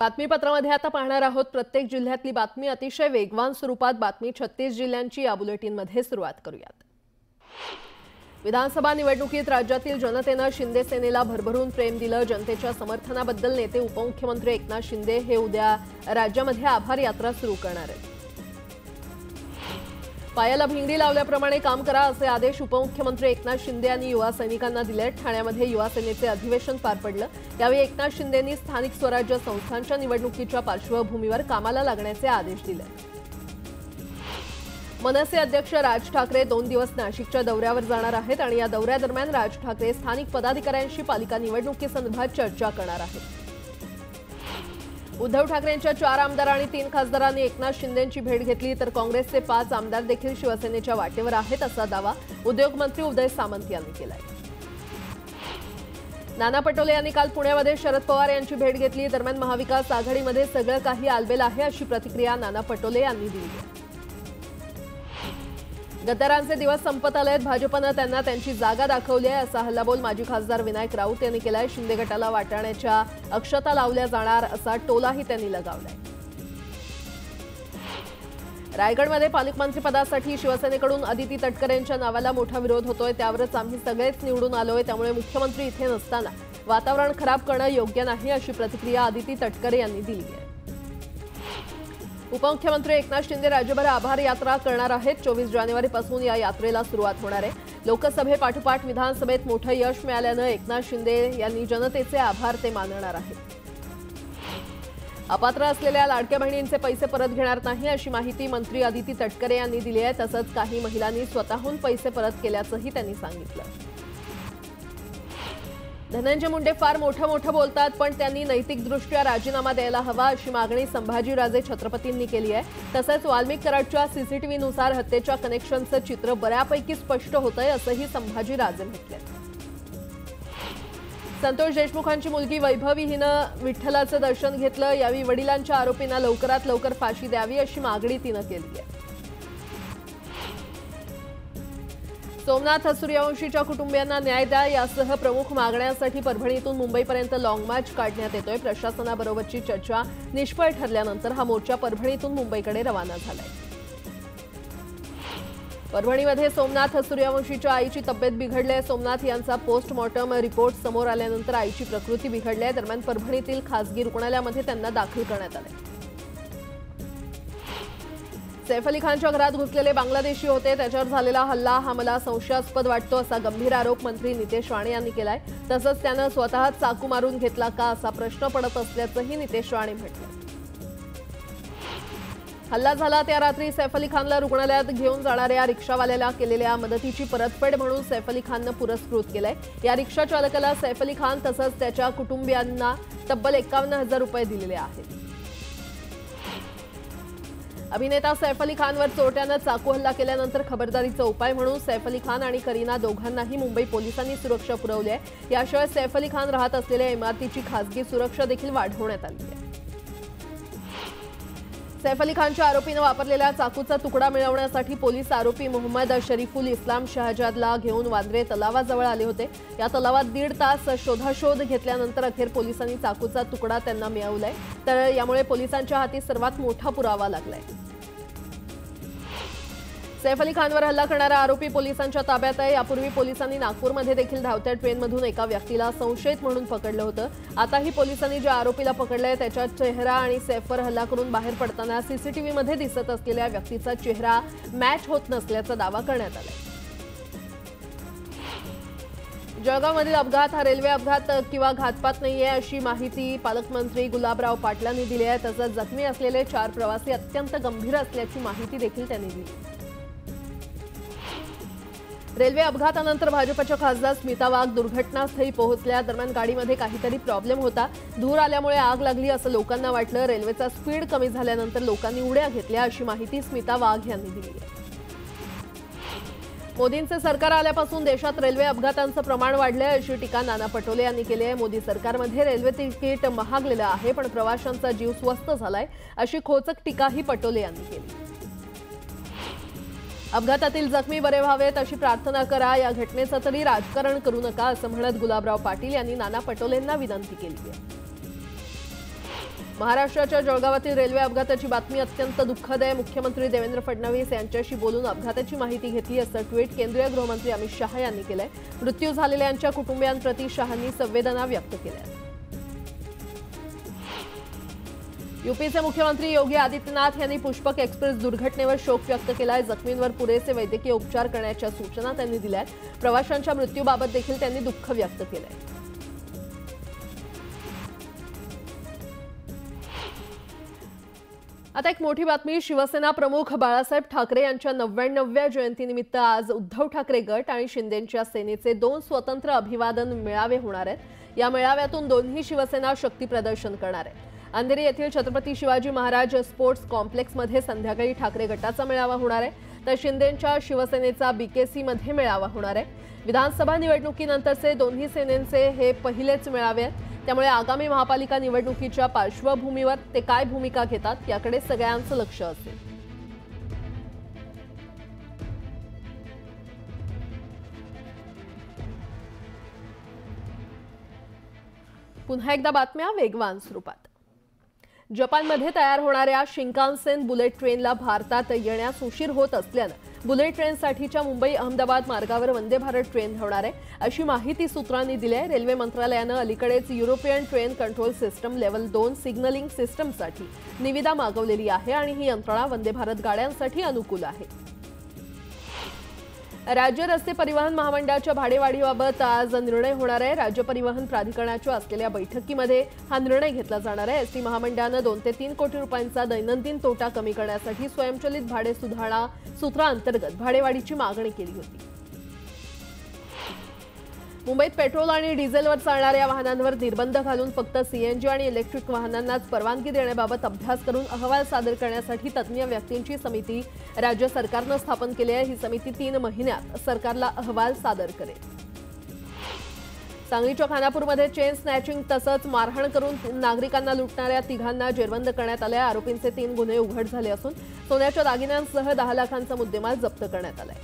बातमीपत्रामध्ये आता पाहणार आहोत प्रत्येक जिल्ह्यातली बातमी अतिशय वेगवान स्वरूपात बातमी 36 जिल्ह्यांची या बुलेटिनमध्ये सुरुवात करूयात। विधानसभा निवडणुकीत राज्यातील जनतेने शिंदे सेनेला भरभरून प्रेम दिलं। जनतेच्या समर्थनाबद्दल नेते उपमुख्यमंत्री एकनाथ शिंदे हे उद्या राज्यामध्ये आभार यात्रा सुरू करणार आहेत। पायाला भिंगरी लावल्याप्रमाणे काम करा असे आदेश उपमुख्यमंत्री एकनाथ शिंदे यांनी युवा सैनिकांना दिले। ठाण्यामध्ये युवा सेनेचे अधिवेशन पार पडलं। यावेळी एकनाथ शिंदेंनी स्थानिक स्वराज्य संस्थांच्या निवडणुकीच्या पार्श्वभूमीवर कामाला लागण्याचे आदेश दिले। मनसे अध्यक्ष राज ठाकरे 2 दिवस नाशिकच्या दौऱ्यावर जाणार आहेत आणि या दौऱ्यादरम्यान राज ठाकरे स्थानिक पदाधिकाऱ्यांशी पालिका निवडणुकीसंदर्भात चर्चा करणार आहेत। उद्धव ठाकरेंच्या 4 आमदार आणि 3 खासदारांनी एकनाथ शिंदेंची भेट घेतली तर काँग्रेसचे 5 आमदार देखील शिवसेनेच्या वाटेवर आहेत असा दावा उद्योगमंत्री उदय सामंत यांनी केलाय। नाना पटोले यांनी काल पुण्यामध्ये शरद पवार यांची भेट घेतली। दरम्यान महाविकास आघाडीमध्ये सगळं काही आलबेल आहे अशी प्रतिक्रिया नाना पटोले यांनी दिली आहे। गद्दारांचे दिवस संपत आलेत, भाजपने त्यांना त्यांची जागा दाखवली आहे असा हल्लाबोल माजी खासदार विनायक राऊत यांनी केलाय। शिंदे गटाला वाटाण्याच्या अक्षता लावल्या जाणार असा टोलाही त्यांनी लगावलाय। रायगडमध्ये पालकमंत्रीपदासाठी शिवसेनेकडून अदिती तटकरेंच्या नावाला मोठा विरोध होतोय। त्यावरच आम्ही सगळेच निवडून आलोय, त्यामुळे मुख्यमंत्री इथे नसताना वातावरण खराब करणं योग्य नाही अशी प्रतिक्रिया अदिती तटकरे यांनी दिली आहे। उपमुख्यमंत्री एकनाथ शिंदे राज्यभर आभार यात्रा करणार आहेत। 24 जानेवारीपासून या यात्रेला सुरुवात होणार आहे। लोकसभेपाठोपाठ विधानसभेत मोठं यश मिळाल्याने एकनाथ शिंदे यांनी जनतेचे आभार ते मानणार आहेत। अपात्र असलेल्या लाडक्या बहिणींचे पैसे परत घेणार नाही अशी माहिती मंत्री अदिती तटकरे यांनी दिली आहे। तसंच काही महिलांनी स्वतःहून पैसे परत केल्याचंही त्यांनी सांगितलं। धनंजय मुंडे फार मोठं बोलतात, पण त्यांनी नैतिकदृष्ट्या राजीनामा द्यायला हवा अशी मागणी संभाजीराजे छत्रपतींनी केली आहे। तसंच वाल्मिक कराडच्या सीसीटीव्हीनुसार हत्येच्या कनेक्शनचं चित्र बऱ्यापैकी स्पष्ट होतंय असंही संभाजीराजे म्हटले। संतोष देशमुखांची मुलगी वैभवी हिनं विठ्ठलाचं दर्शन घेतलं। यावेळी वडिलांच्या आरोपींना लवकरात लवकर फाशी द्यावी अशी मागणी तिनं केली आहे। सोमनाथ सूर्यवंशीच्या कुटुंबियांना न्याय द्या यासह प्रमुख मागण्यांसाठी परभणीतून मुंबईपर्यंत लॉंग मार्च काढण्यात येतोय। प्रशासनाबरोबरची चर्चा निष्फळ ठरल्यानंतर हा मोर्चा परभणीतून मुंबईकडे रवाना झालाय। परभणीमध्ये सोमनाथ सूर्यवंशीच्या आईची तब्येत बिघडली आहे। सोमनाथ यांचा पोस्टमॉर्टम रिपोर्ट समोर आल्यानंतर आईची प्रकृती बिघडली आहे। दरम्यान परभणीतील खासगी रुग्णालयामध्ये त्यांना दाखल करण्यात आले। सैफ अली खानच्या घरात घुसलेले बांगलादेशी होते, त्याच्यावर झालेला हल्ला हा मला संशयास्पद वाटतो असा गंभीर आरोप मंत्री नितेश राणे यांनी केलाय। तसंच त्यानं स्वतः चाकू मारून घेतला का असा प्रश्न पडत असल्याचंही नितेश राणे म्हटलं। हल्ला झाला त्या रात्री सैफ अली खानला रुग्णालयात घेऊन जाणाऱ्या रिक्षावाल्याला केलेल्या मदतीची परतफेड म्हणून सैफ अली खाननं पुरस्कृत केलंय। या रिक्षा चालकाला सैफ अली खान तसंच त्याच्या कुटुंबियांना तब्बल 51,000 रुपये दिलेले आहेत। अभिनेता सैफ अली खानवर चोरट्यानं चाकू हल्ला केल्यानंतर खबरदारीचा उपाय म्हणून सैफ अली खान आणि करीना दोघांनाही मुंबई पोलिसांनी सुरक्षा पुरवली आहे। याशिवाय सैफ अली खान राहत असलेल्या इमारतीची खासगी सुरक्षा देखील वाढवण्यात आली आहे। सैफ अली खानच्या आरोपीनं वापरलेल्या चाकूचा तुकडा मिळवण्यासाठी पोलीस आरोपी मोहम्मद शरीफुल इस्लाम शहजादला घेऊन वांद्रे तलावाजवळ आले होते। या तलावात 1.5 तास शोधाशोध घेतल्यानंतर अखेर पोलिसांनी चाकूचा तुकडा त्यांना मिळवलाय। तर यामुळे पोलिसांच्या हाती सर्वात मोठा पुरावा लागलाय। सैफ अली खानवर हल्ला करणारा आरोपी पोलिसांच्या ताब्यात आहे। यापूर्वी पोलिसांनी नागपूरमध्ये देखील धावत्या ट्रेनमधून एका व्यक्तीला संशयित म्हणून पकडलं होतं। आताही पोलिसांनी ज्या आरोपीला पकडलंय त्याचा चेहरा आणि सैफवर हल्ला करून बाहेर पडताना सीसीटीव्हीमध्ये दिसत असलेल्या व्यक्तीचा चेहरा मॅच होत नसल्याचा दावा करण्यात आलाय। जळगावमधील अपघात हा रेल्वे अपघात किंवा घातपात नाहीये अशी माहिती पालकमंत्री गुलाबराव पाटलांनी दिली आहे। तसंच जखमी असलेले 4 प्रवासी अत्यंत गंभीर असल्याची माहिती देखील त्यांनी दिली। रेल्वे अपघातानंतर भाजपच्या खासदार स्मिता वाघ दुर्घटनास्थळी पोहोचल्या। दरम्यान गाडीमध्ये काहीतरी प्रॉब्लेम होता, धूर आल्यामुळे आग लागली असं लोकांना वाटलं। रेल्वेचा स्पीड कमी झाल्यानंतर लोकांनी उड्या घेतल्या अशी माहिती स्मिता वाघ यांनी दिली आहे। मोदींचे सरकार आल्यापासून देशात रेल्वे अपघातांचं प्रमाण वाढलंय अशी टीका नाना पटोले यांनी केली आहे। मोदी सरकारमध्ये रेल्वे तिकीट महागलेलं आहे, पण प्रवाशांचा जीव स्वस्त झालाय अशी खोचक टीकाही पटोले यांनी केली। अपघातातील जखमी बरे व्हावेत अशी प्रार्थना करा, या घटनेचं तरी राजकारण करू नका असं म्हणत गुलाबराव पाटील यांनी नाना पटोलेंना विनंती केली आहे। महाराष्ट्राच्या जळगावातील रेल्वे अपघाताची बातमी अत्यंत दुःखद आहे। मुख्यमंत्री देवेंद्र फडणवीस यांच्याशी बोलून अपघाताची माहिती घेतली असं ट्विट केंद्रीय गृहमंत्री अमित शहा यांनी केलंय। मृत्यू झालेल्यांच्या कुटुंबियांप्रती शहांनी संवेदना व्यक्त केल्या आहेत। यूपीचे मुख्यमंत्री योगी आदित्यनाथ यांनी पुष्पक एक्सप्रेस दुर्घटनेवर शोक व्यक्त केलाय। जखमींवर पुरेसे वैद्यकीय उपचार करण्याच्या सूचना त्यांनी दिल्या आहेत। प्रवाशांच्या मृत्यूबाबत देखील त्यांनी दुःख व्यक्त केलंय। आता एक मोठी बातमी। शिवसेना प्रमुख बाळासाहेब ठाकरे यांच्या 99व्या जयंतीनिमित्त आज उद्धव ठाकरे गट आणि शिंदेंच्या सेनेचे 2 स्वतंत्र अभिवादन मेळावे होणार आहेत। या मेळाव्यातून दोन्ही शिवसेना शक्ती प्रदर्शन करणार आहेत। अंधेरी येथील छत्रपती शिवाजी महाराज स्पोर्ट्स कॉम्प्लेक्समध्ये संध्याकाळी ठाकरे गटाचा मेळावा होणार आहे, तर शिंदेंच्या शिवसेनेचा बीकेसी मध्ये मेळावा होणार आहे। विधानसभा निवडणुकीनंतरचे दोन्ही सेनेचे हे पहिलेच मेळावे आहेत, त्यामुळे आगामी महापालिका निवडणुकीच्या पार्श्वभूमीवर ते काय भूमिका घेतात याकडे सगळ्यांचं लक्ष असेल। पुन्हा एकदा बातम्या वेगवान स्वरूपात। जपानमध्ये तयार होणाऱ्या शिंकानसेन बुलेट ट्रेनला भारतात येण्यास उशीर होत असल्यानं बुलेट ट्रेनसाठीच्या मुंबई अहमदाबाद मार्गावर वंदे भारत ट्रेन धावणार आहे, अशी माहिती सूत्रांनी दिली आहे। रेल्वे मंत्रालयानं अलीकडेच European train control system level 2 signalling सिस्टमसाठी निविदा मागवलेली आहे आणि ही यंत्रणा वंदे भारत गाड्यांसाठी अनुकूल आहे। राज्य रस्ते परिवहन महामंडळाच्या भाडेवाढीबाबत आज निर्णय होणार आहे। राज्य परिवहन प्राधिकरणाच्या असलेल्या बैठकीमध्ये हा निर्णय घेतला जाणार आहे। एसटी महामंडळानं 2 ते 3 कोटी रुपयांचा दैनंदिन तोटा कमी करण्यासाठी स्वयंचलित भाडे सुधारणा सूत्राअंतर्गत भाडेवाढीची मागणी केली होती। मुंबईत पेट्रोल आणि डिझेलवर चालणाऱ्या वाहनांवर निर्बंध घालून फक्त सीएनजी आणि इलेक्ट्रिक वाहनांनाच परवानगी देण्याबाबत अभ्यास करून अहवाल सादर करण्यासाठी तज्ज्ञ व्यक्तींची समिती राज्य सरकारनं स्थापन केली आहे। ही समिती 3 महिन्यात सरकारला अहवाल सादर करेल। सांगलीच्या खानापूरमध्ये चेन स्नॅचिंग तसंच मारहाण करून नागरिकांना लुटणाऱ्या तिघांना जेरबंद करण्यात आले। आरोपींचे 3 गुन्हे उघड झाले असून सोन्याच्या दागिन्यांसह 10 लाखांचा मुद्देमाल जप्त करण्यात आलाय।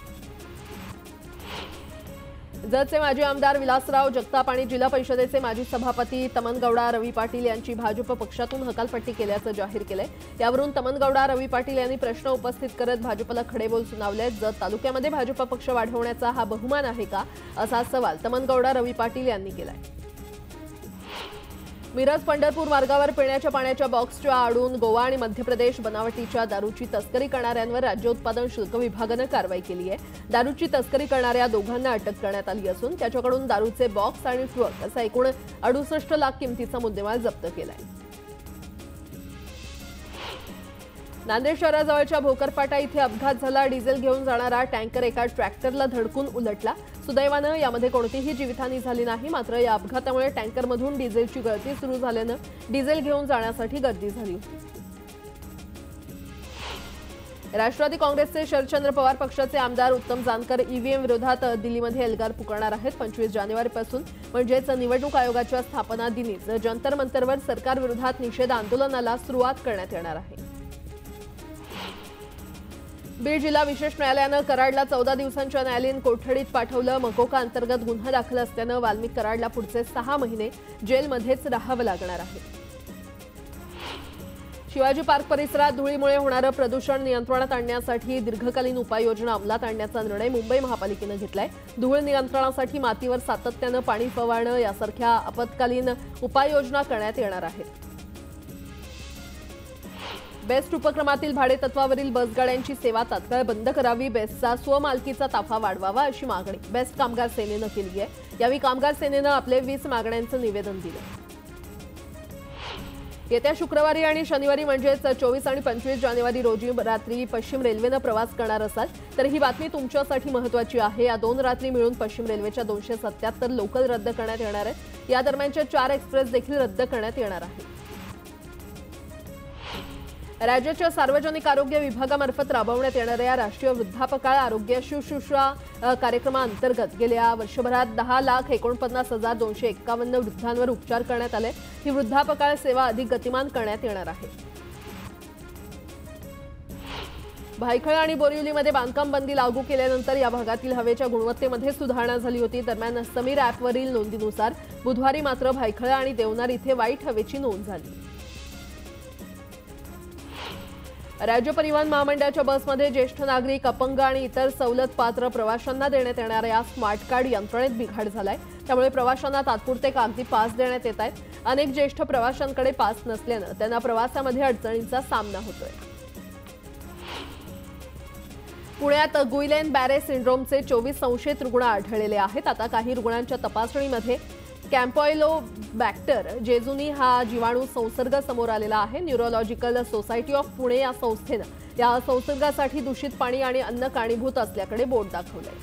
जतचे माजी आमदार विलासराव जगताप आणि जिल्हा परिषदेचे माजी सभापती तमनगौडा रवी पाटील यांची भाजप पक्षातून हकालपट्टी केल्याचं जाहीर केलंय। यावरून तमनगौडा रवी पाटील यांनी प्रश्न उपस्थित करत भाजपला खडेबोल सुनावले। जत तालुक्यामध्ये भाजप पक्ष वाढवण्याचा हा बहुमान आहे का, असा सवाल तमनगौडा रवी पाटील यांनी केलाय। मिरज पंढरपूर मार्गावर पिण्याच्या पाण्याच्या बॉक्सच्या आडून गोवा आणि मध्य प्रदेश बनावटीच्या दारूची तस्करी करणाऱ्यांवर राज्य उत्पादन शुल्क विभागानं कारवाई केली आहे। दारूची तस्करी करणाऱ्या दोघांना अटक करण्यात आली असून त्याच्याकडून दारूचे बॉक्स आणि ट्रक असा एकूण 68 लाख किमतीचा मुद्देमाल जप्त केलाय। नांदेड शहराजवळच्या भोकरपाटा इथे अपघात झाला। डिझेल घेऊन जाणारा टँकर एका ट्रॅक्टरला धडकून उलटला। सुदैवानं यामध्ये कोणतीही जीवितहानी झाली नाही, मात्र या अपघातामुळे टँकरमधून डिझेलची गळती सुरू झाल्यानं डिझेल घेऊन जाण्यासाठी गर्दी झाली होती। राष्ट्रवादी काँग्रेसचे शरदचंद्र पवार पक्षाचे आमदार उत्तम जानकर ईव्हीएम विरोधात दिल्लीमध्ये एल्गार पुकारणार आहेत। 25 जानेवारीपासून म्हणजेच निवडणूक आयोगाच्या स्थापना दिनीच जंतर मंतरवर सरकार विरोधात निषेध आंदोलनाला सुरुवात करण्यात येणार आहे। बीड जिल्हा विशेष न्यायालयानं कराडला 14 दिवसांच्या न्यायालयीन कोठडीत पाठवलं। मकोका अंतर्गत गुन्हा दाखल असल्यानं वाल्मिक कराडला पुढचे 6 महिने जेलमध्येच राहावं लागणार आहे। शिवाजी पार्क परिसरात धुळीमुळे होणारं प्रदूषण नियंत्रणात आणण्यासाठी दीर्घकालीन उपाययोजना अंमलात आणण्याचा निर्णय मुंबई महापालिकेनं घेतलाय। धूळ नियंत्रणासाठी मातीवर सातत्यानं पाणी फवारणं यासारख्या आपत्कालीन उपाययोजना करण्यात येणार आहेत। बेस्ट उपक्रमातील भाडेतत्वावरील बसगाड्यांची सेवा तात्काळ बंद करावी। बेस्टचा स्वमालकीचा ताफा वाढवावा अशी मागणी बेस्ट कामगार सेनेनं केली आहे। यावेळी कामगार सेनेनं आपले 20 मागण्यांचं निवेदन दिलं। येत्या शुक्रवारी आणि शनिवारी म्हणजेच 24 आणि 25 जानेवारी रोजी रात्री पश्चिम रेल्वेनं प्रवास करणार असाल तर ही बातमी तुमच्यासाठी महत्त्वाची आहे। या 2 रात्री मिळून पश्चिम रेल्वेच्या 277 लोकल रद्द करण्यात येणार आहेत। या दरम्यानच्या 4 एक्सप्रेस देखील रद्द करण्यात येणार आहेत। राज्याच्या सार्वजनिक आरोग्य विभागामार्फत राबवण्यात येणाऱ्या राष्ट्रीय वृद्धापकाळ आरोग्य शुश्रूषा कार्यक्रमाअंतर्गत गेल्या वर्षभरात 10,49,251 वृद्धांवर उपचार करण्यात आले। ही वृद्धापकाळ सेवा अधिक गतिमान करण्यात येणार आहे। भायखळा आणि बोरिवलीमध्ये बांधकाम बंदी लागू केल्यानंतर या भागातील हवेच्या गुणवत्तेमध्ये सुधारणा झाली होती। दरम्यान समीर ॲपवरील नोंदीनुसार बुधवारी मात्र भायखळा आणि देवनार इथे वाईट हवेची नोंद झाली। राज्य परिवहन महामंडळाच्या बसमध्ये ज्येष्ठ नागरिक, अपंग आणि इतर सवलत पात्र प्रवाशांना देण्यात येणाऱ्या स्मार्ट कार्ड यंत्रणेत बिघाड झालाय। त्यामुळे प्रवाशांना तात्पुरते कागदी पास देण्यात येत आहेत। अनेक ज्येष्ठ प्रवाशांकडे पास नसल्यानं त्यांना प्रवासामध्ये अडचणींचा सामना होतोय। पुण्यात गुइलेन बॅरे सिंड्रोमचे 24 संशयित रुग्ण आढळलेले आहेत। आता काही रुग्णांच्या तपासणीमध्ये कॅम्पॉइलोबॅक्टर जेजुनी हा जीवाणू संसर्ग समोर आलेला आहे। न्यूरोलॉजिकल सोसायटी ऑफ पुणे या संस्थेनं या संसर्गासाठी दूषित पाणी आणि अन्न कारणीभूत असल्याकडे बोट दाखवलंय।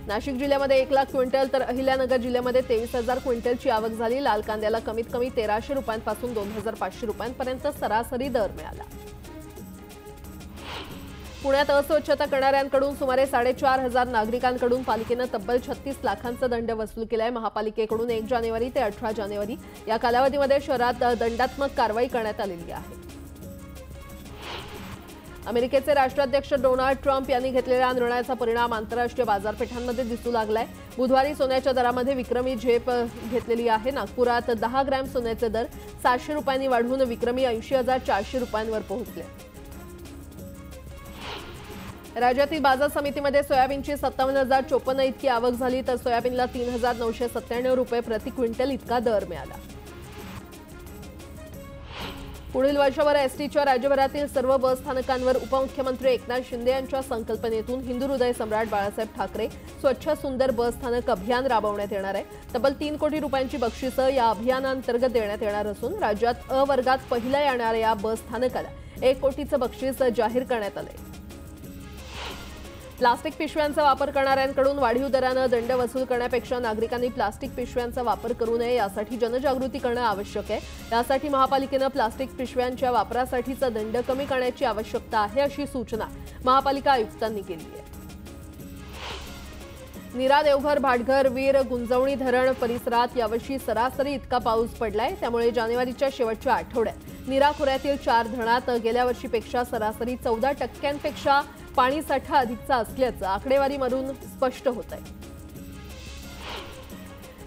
नाशिक जिल्ह्यामध्ये 1 लाख क्विंटल तर अहिल्यानगर जिल्ह्यामध्ये 23,000 क्विंटलची आवक झाली। लाल कांद्याला कमीत कमी 1300 रुपयांपासून 2,500 रुपयांपर्यंत सरासरी दर मिळाला। पुण्यात अस्वच्छता करणाऱ्यांकडून सुमारे 4,500 नागरिकांकडून पालिकेनं तब्बल 36 लाखांचा दंड वसूल केलाय। महापालिकेकडून 1 जानेवारी ते 18 जानेवारी या कालावधीमध्ये शहरात दंडात्मक कारवाई करण्यात आलेली आहे। अमेरिकेचे राष्ट्राध्यक्ष डोनाल्ड ट्रम्प यांनी घेतलेल्या निर्णयाचा परिणाम आंतरराष्ट्रीय बाजारपेठांमध्ये दिसू लागलाय। बुधवारी सोन्याच्या दरामध्ये विक्रमी झेप घेतलेली आहे। नागपुरात 10 ग्रॅम सोन्याचे दर 700 रुपयांनी वाढून विक्रमी 80,400 रुपयांवर पोहोचले। राज्यातील बाजार समितीमध्ये सोयाबीनची 57,054 इतकी आवक झाली तर सोयाबीनला 3,997 रुपये प्रति क्विंटल इतका दर मिळाला। पुढील वर्षभर एसटीच्या राज्यभरातील सर्व बस स्थानकांवर उपमुख्यमंत्री एकनाथ शिंदे यांच्या संकल्पनेतून हिंदू हृदय सम्राट बाळासाहेब ठाकरे स्वच्छ सुंदर बस स्थानक अभियान राबवण्यात येणार आहे। तब्बल 3 कोटी रुपयांची बक्षिसं या अभियानांतर्गत देण्यात येणार असून राज्यात अ वर्गात पहिल्या येणाऱ्या या बस स्थानकाला 1 कोटीचं बक्षीस जाहीर करण्यात आलंय। प्लास्टिक पिशव्यांचा वापर करणाऱ्यांकडून वाढीव दरानं दंड वसूल करण्यापेक्षा नागरिकांनी प्लास्टिक पिशव्यांचा वापर करू नये यासाठी जनजागृती करणं आवश्यक आहे। यासाठी महापालिकेनं प्लास्टिक पिशव्यांच्या वापरासाठीचा दंड कमी करण्याची आवश्यकता आहे अशी सूचना महापालिका आयुक्तांनी केली आहे। नीरा, देवघर, भाटघर, वीर, गुंजवणी धरण परिसरात यावर्षी सरासरी इतका पाऊस पडलाय। त्यामुळे जानेवारीच्या शेवटच्या आठवड्यात नीरा खोऱ्यातील 4 धरणात गेल्या वर्षीपेक्षा सरासरी 14% पाणीसाठा अधिकचा असल्याचं आकडेवारीवरून स्पष्ट होत आहे।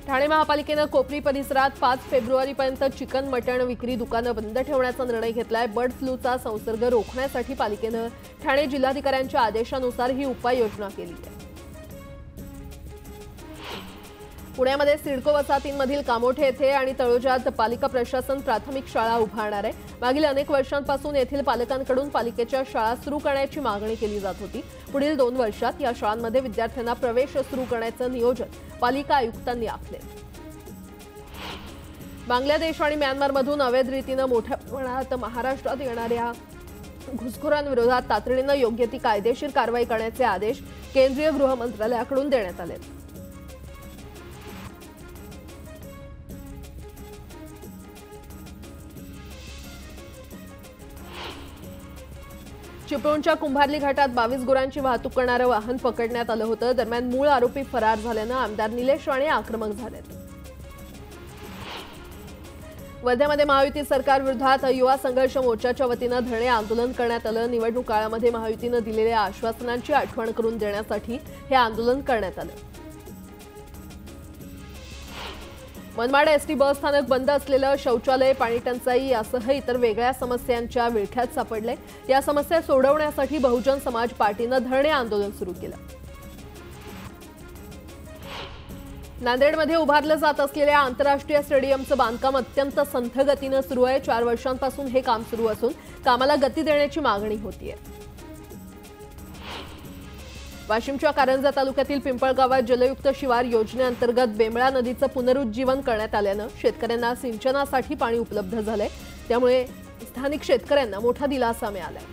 ठाणे महापालिकेनं कोपरी परिसरात 5 फेब्रुवारीपर्यंत चिकन मटण विक्री दुकानं बंद ठेवण्याचा निर्णय घेतलाय। बर्ड फ्लूचा संसर्ग रोखण्यासाठी पालिकेनं ठाणे जिल्हाधिकाऱ्यांच्या आदेशानुसार ही उपाययोजना केली आहे। पुण्यामध्ये सिडको वसाहतींमधील कामोठे येथे आणि तळोजात पालिका प्रशासन प्राथमिक शाळा उभारणार आहे। मागील अनेक वर्षांपासून येथील पालकांकडून पालिकेच्या शाळा सुरू करण्याची मागणी केली जात होती। पुढील 2 वर्षात या शाळांमध्ये विद्यार्थ्यांना प्रवेश सुरू करण्याचं नियोजन पालिका आयुक्तांनी आखले। बांगलादेश आणि म्यानमारमधून अवैध रीतीनं मोठ्या प्रमाणात महाराष्ट्रात येणाऱ्या घुसखोरांविरोधात तातडीनं योग्य ती कायदेशीर कारवाई करण्याचे आदेश केंद्रीय गृह मंत्रालयाकडून देण्यात आले। चिपळूणच्या कुंभारली घाटात 22 गुरांची वाहतूक करणारं वाहन पकडण्यात आलं होतं। दरम्यान मूळ आरोपी फरार झाल्यानं आमदार निलेश राणे आक्रमक झालेत। वर्ध्यामध्ये महायुती सरकारविरोधात युवा संघर्ष मोर्चाच्या वतीनं धरणे आंदोलन करण्यात आलं। निवडणूक काळामध्ये महायुतीनं दिलेल्या आश्वासनांची आठवण करून देण्यासाठी हे आंदोलन करण्यात आलं। मनमाड एसटी बस स्थानक बंद असलेलं शौचालय, पाणी टंचाई यासह इतर वेगळ्या समस्यांच्या विळख्यात सापडले। या समस्या सोडवण्यासाठी बहुजन समाज पार्टीनं धरणे आंदोलन सुरू केलं। नांदेडमध्ये उभारलं जात असलेल्या आंतरराष्ट्रीय स्टेडियमचं बांधकाम अत्यंत संथ गतीनं सुरू आहे। 4 वर्षांपासून हे काम सुरू असून कामाला गती देण्याची मागणी होतीये। वाशिमच्या कारंजा तालुक्यातील पिंपळगावात जलयुक्त शिवार योजनेअंतर्गत बेंबळा नदीचं पुनरुज्जीवन करण्यात आल्यानं शेतकऱ्यांना सिंचनासाठी पाणी उपलब्ध झालंय। त्यामुळे स्थानिक शेतकऱ्यांना मोठा दिलासा मिळालाय।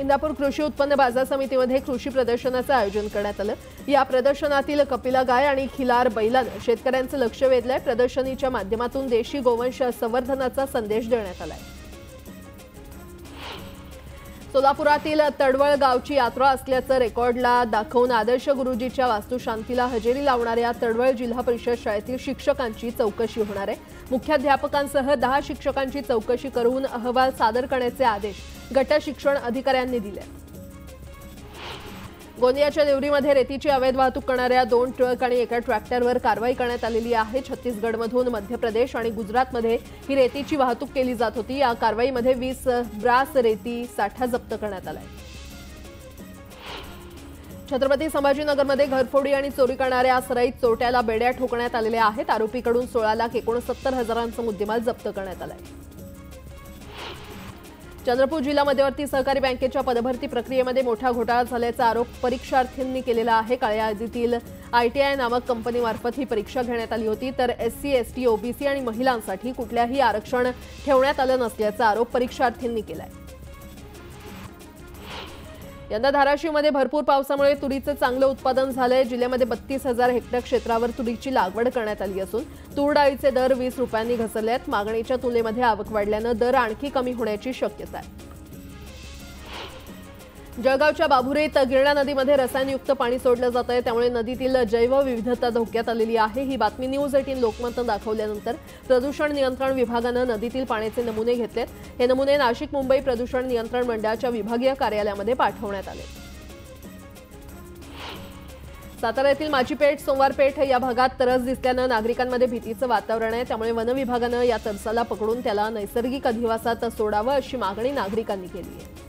इंदापूर कृषी उत्पन्न बाजार समितीमध्ये कृषी प्रदर्शनाचं आयोजन करण्यात आलं। या प्रदर्शनातील कपिला गाय आणि खिलार बैलानं शेतकऱ्यांचं लक्ष वेधलंय। प्रदर्शनीच्या माध्यमातून देशी गोवंश संवर्धनाचा संदेश देण्यात आलाय। सोलापुरातील तडवळ गावची यात्रा असल्याचं रेकॉर्डला दाखवून आदर्श गुरुजीच्या वास्तुशांतीला हजेरी लावणाऱ्या तडवळ जिल्हा परिषद शाळेतील शिक्षकांची चौकशी होणार आहे। मुख्याध्यापकांसह 10 शिक्षकांची चौकशी करून अहवाल सादर करण्याचे आदेश गट शिक्षण अधिकाऱ्यांनी दिले। गोंदियाच्या देवरीमध्ये रेतीची अवैध वाहतूक करणाऱ्या 2 ट्रक आणि एका ट्रॅक्टरवर कारवाई करण्यात आलेली आहे। छत्तीसगडमधून मध्य प्रदेश आणि गुजरातमध्ये ही रेतीची वाहतूक केली जात होती। या कारवाईमध्ये 20 ब्रास रेती साठा जप्त करण्यात आलाय। छत्रपती संभाजीनगरमध्ये घरफोडी आणि चोरी करणाऱ्या सराईत चोरट्याला बेड्या ठोकण्यात आलेल्या आहेत। आरोपीकडून 16,69,000चा मुद्देमाल जप्त करण्यात आलाय। चंद्रपूर जिल्हा मध्यवर्ती सहकारी बँकेच्या पदभरती प्रक्रियेमध्ये मोठा घोटाळा झाल्याचा आरोप परीक्षार्थींनी केलेला आहे। काळ्या यादीतील ITI नामक कंपनीमार्फत ही परीक्षा घेण्यात आली होती, तर SC, ST, OBC आणि महिलांसाठी कुठल्याही आरक्षण ठेवण्यात आलं नसल्याचा आरोप परीक्षार्थींनी केलाय। यंदा धाराशिवमध्ये भरपूर पावसामुळे तुरीचं चांगलं उत्पादन झालंय। जिल्ह्यामध्ये 32,000 हेक्टर क्षेत्रावर तुरीची लागवड करण्यात आली असून तूर डाळीचे दर 20 रुपयांनी घसरलेत। मागणीच्या तुलनेमध्ये आवक वाढल्यानं दर आणखी कमी होण्याची शक्यता आहे। जळगावच्या बाभुरीत गिरणा नदीमध्ये रसायनयुक्त पाणी सोडलं जात आहे, त्यामुळे नदीतील जैवविविधता धोक्यात आलेली आहे। ही बातमी न्यूज 18 लोकमतनं दाखवल्यानंतर प्रदूषण नियंत्रण विभागानं नदीतील पाण्याचे नमुने घेतलेत। हे नमुने नाशिक मुंबई प्रदूषण नियंत्रण मंडळाच्या विभागीय कार्यालयामध्ये पाठवण्यात आले। साताऱ्यातील माचीपेठ, सोमवारपेठ या भागात तरस दिसल्यानं नागरिकांमध्ये भीतीचं वातावरण आहे, त्यामुळे वन विभागानं या तरसाला पकडून त्याला नैसर्गिक अधिवासात सोडावं अशी मागणी नागरिकांनी केली आहे।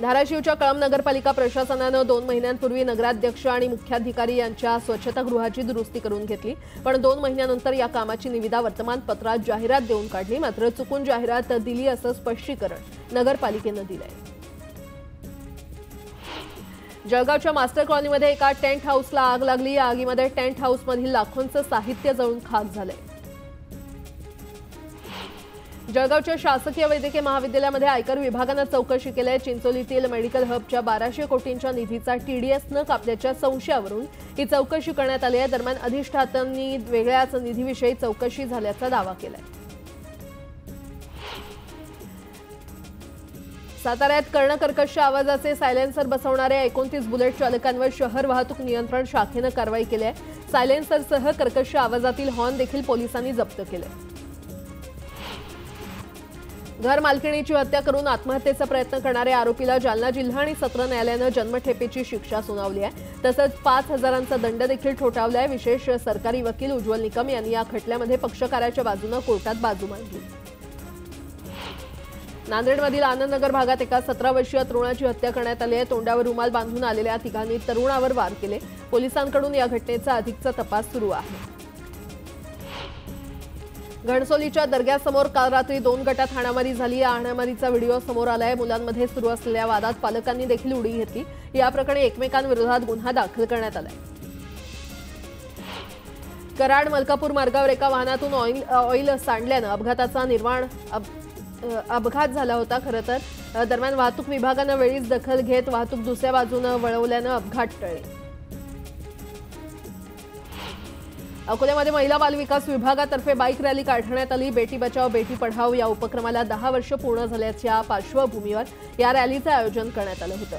धाराशिवच्या कळंब नगरपालिका प्रशासनानं 2 महिन्यांपूर्वी नगराध्यक्ष आणि मुख्याधिकारी यांच्या स्वच्छतागृहाची दुरुस्ती करून घेतली, पण 2 महिन्यानंतर या कामाची निविदा वर्तमानपत्रात जाहिरात देऊन काढली। मात्र चुकून जाहिरात दिली असं स्पष्टीकरण नगरपालिकेनं दिलंय। जळगावच्या मास्टर कॉलनीमध्ये एका टेंट हाऊसला आग लागली। या आगीमध्ये टेंट हाऊसमधील लाखोंचं साहित्य जळून खाक झालंय। जळगावच्या शासकीय वैद्यकीय महाविद्यालयामध्ये आयकर विभागानं चौकशी केली आहे। चिंचोलीतील मेडिकल हबच्या 1200 कोटींच्या निधीचा TDS न कापल्याच्या संशयावरून ही चौकशी करण्यात आली आहे। दरम्यान अधिष्ठातांनी वेगळ्याच निधीविषयी चौकशी झाल्याचा दावा केलाय। साताऱ्यात कर्णकर्कश आवाजाचे सायलेन्सर बसवणाऱ्या 29 बुलेट चालकांवर शहर वाहतूक नियंत्रण शाखेनं कारवाई केली आहे। सायलेन्सरसह कर्कश आवाजातील हॉर्न देखील पोलिसांनी जप्त केले। घर मालकिणीची हत्या करून आत्महत्येचा प्रयत्न करणाऱ्या आरोपीला जालना जिल्हा आणि सत्र न्यायालयानं जन्मठेपेची शिक्षा सुनावली आहे। तसंच 5,000चा दंड देखील ठोठावलाय। विशेष सरकारी वकील उज्ज्वल निकम यांनी या खटल्यामध्ये पक्षकाराच्या बाजूने कोर्टात बाजू मांडली। नांदेडमधील आनंदनगर भागात एका 17 वर्षीय तरुणाची हत्या करण्यात आली आहे। तोंडावर रुमाल बांधून आलेल्या तिघांनी तरुणावर वार केले। पोलिसांकडून या घटनेचा अधिकचा तपास सुरू आहे। घणसोलीच्या दर्ग्यासमोर काल रात्री 2 गटात हाणामारी झाली। या हाणामारीचा व्हिडिओ समोर आलाय। मुलांमध्ये सुरू असलेल्या वादात पालकांनी देखील उडी घेतली। या प्रकरणी एकमेकांविरोधात गुन्हा दाखल करण्यात आलाय। कराड मलकापूर मार्गावर एका वाहनातून ऑइल सांडल्यानं अपघात झाला होता। खरं तर दरम्यान वाहतूक विभागानं वेळीच दखल घेत वाहतूक दुसऱ्या बाजूनं वळवल्यानं अपघात टळले। अकोल्यामध्ये महिला बाल विकास विभागातर्फे बाईक रॅली काढण्यात आली। बेटी बचाओ बेटी पढाओ या उपक्रमाला 10 वर्ष पूर्ण झाल्याच्या पार्श्वभूमीवर या रॅलीचं आयोजन करण्यात आलं होतं।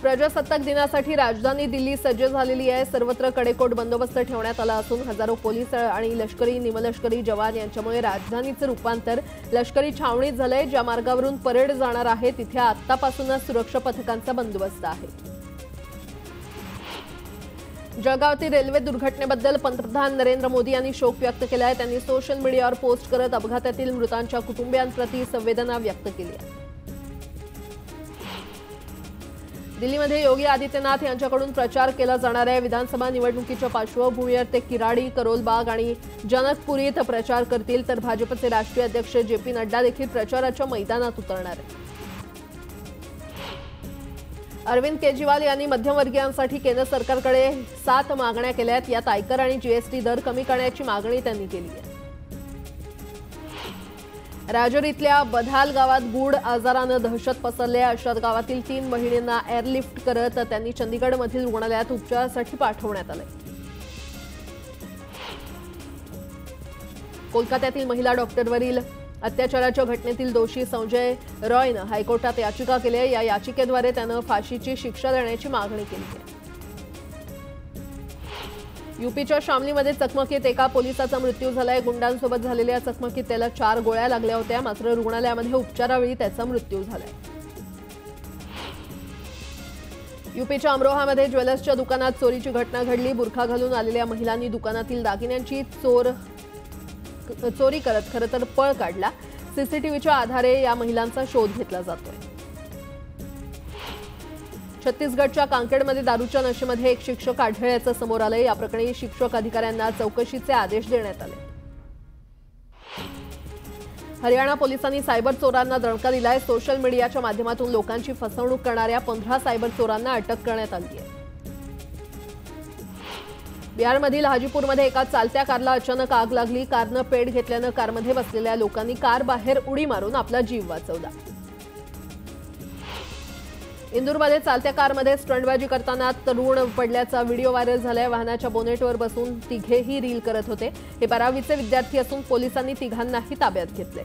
प्रजासत्ताक दिनासाठी राजधानी दिल्ली सज्ज झालेली आहे। सर्वत्र कडेकोट बंदोबस्त ठेवण्यात आला असून हजारो पोलीस आणि लष्करी निमलष्करी जवान यांच्यामुळे राजधानीचं रूपांतर लष्करी छावणीत झालंय। ज्या मार्गावरून परेड जाणार आहे तिथे आतापासूनच सुरक्षा पथकांचा बंदोबस्त आहे। जळगावतील रेल्वे दुर्घटनेबद्दल पंतप्रधान नरेंद्र मोदी यांनी शोक व्यक्त केला आहे। त्यांनी सोशल मीडियावर पोस्ट करत अपघातातील मृतांच्या कुटुंबियांप्रती संवेदना व्यक्त केली आहे। दिल्लीमध्ये योगी आदित्यनाथ यांच्याकडून प्रचार केला जाणार आहे। विधानसभा निवडणुकीच्या पार्श्वभूमीवर ते किराडी, करोलबाग आणि जनकपुरीत प्रचार करतील, तर भाजपचे राष्ट्रीय अध्यक्ष JP नड्डा देखील प्रचाराच्या मैदानात उतरणार आहेत। अरविंद केजरीवाल यांनी मध्यमवर्गीयांसाठी केंद्र सरकारकडे 7 मागण्या केल्या आहेत। यात आयकर आणि GST दर कमी करण्याची मागणी त्यांनी केली आहे। राजौर इथल्या बधाल गावात गूढ आजारानं दहशत पसरली आहे। अशात गावातील 3 महिलांना एअरलिफ्ट करत त्यांनी चंदीगडमधील रुग्णालयात उपचारासाठी पाठवण्यात आले। कोलकात्यातील महिला डॉक्टरवरील अत्याचाराच्या घटनेतील दोषी संजय रॉयनं हायकोर्टात याचिका केली आहे। या याचिकेद्वारे त्यानं फाशीची शिक्षा देण्याची मागणी केली आहे। यूपीच्या शामलीमध्ये चकमकीत एका पोलिसाचा मृत्यू झालाय। गुंडांसोबत झालेल्या चकमकीत त्याला 4 गोळ्या लागल्या होत्या, मात्र रुग्णालयामध्ये उपचारावेळी त्याचा मृत्यू झालाय। यूपीच्या अमरोहामध्ये ज्वेलर्सच्या दुकानात चोरीची घटना घडली। बुरखा घालून आलेल्या महिलांनी दुकानातील दागिन्यांची चोरी करत खरं तर पळ काढला। सीसीटीव्हीच्या आधारे या महिलांचा शोध घेतला जातोय। छत्तीसगडच्या कांकेडमध्ये दारूच्या नशेमध्ये एक शिक्षक आढळल्याचं समोर आलंय। या प्रकरणी शिक्षक अधिकाऱ्यांना चौकशीचे आदेश देण्यात आले। हरियाणा पोलिसांनी सायबर चोरांना दणका दिलाय। सोशल मीडियाच्या माध्यमातून लोकांची फसवणूक करणाऱ्या 15 सायबर चोरांना अटक करण्यात आली आहे। बिहारमधील हाजीपूरमध्ये एका चालत्या कारला अचानक आग लागली। कारनं पेट घेतल्यानं कारमध्ये बसलेल्या लोकांनी कार बाहेर उडी मारून आपला जीव वाचवला। इंदूरमध्ये चालत्या कारमध्ये स्टंटबाजी करताना तरुण पडल्याचा व्हिडिओ व्हायरल झालाय। वाहनाच्या बोनेटवर बसून तिघेही रील करत होते। हे 12वीचे विद्यार्थी असून पोलिसांनी तिघांनाही ताब्यात घेतले।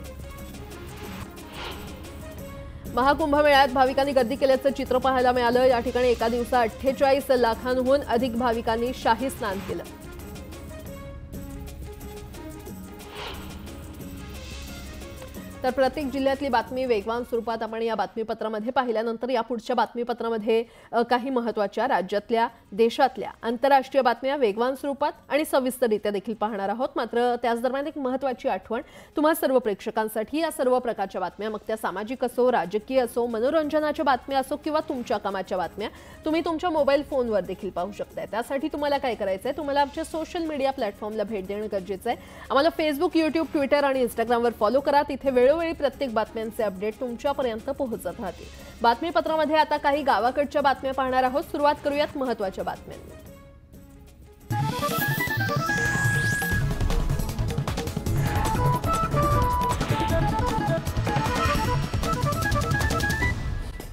महाकुंभमेळ्यात भाविकांनी गर्दी केल्याचं चित्र पाहायला मिळालं। या ठिकाणी एका दिवसात 48 लाखांहून अधिक भाविकांनी शाही स्नान केलं। तर प्रत्येक जिल्ह्यातली बातमी वेगवान स्वरूपात आपण या बातमीपत्रामध्ये पाहिल्यानंतर या पुढच्या बातमीपत्रामध्ये काही महत्त्वाच्या राज्यातल्या देशातल्या आंतरराष्ट्रीय बातम्या वेगवान स्वरूपात आणि सविस्तररित्या देखील पाहणार आहोत। मात्र त्याच दरम्यान एक महत्त्वाची आठवण तुम्हा सर्व प्रेक्षकांसाठी, या सर्व प्रकारच्या बातम्या मग त्या सामाजिक असो, राजकीय असो, मनोरंजनाच्या बातम्या असो किंवा तुमच्या कामाच्या बातम्या तुम्ही तुमच्या मोबाईल फोनवर देखील पाहू शकता। त्यासाठी तुम्हाला काय करायचंय, तुम्हाला आमच्या सोशल मीडिया प्लॅटफॉर्मला भेट देणं गरजेचं आहे। आम्हाला फेसबुक, यूट्यूब, ट्विटर आणि इंस्टाग्रामवर फॉलो करा। तिथे वेळोवेळी प्रत्येक बातम्यांचे अपडेट तुमच्यापर्यंत पोहोचत राहतील। बातमीपत्रामध्ये आता काही गावाकडच्या बातम्या पाहणार आहोत। सुरुवात करूयात महत्त्वाच्या बातम्यांनी।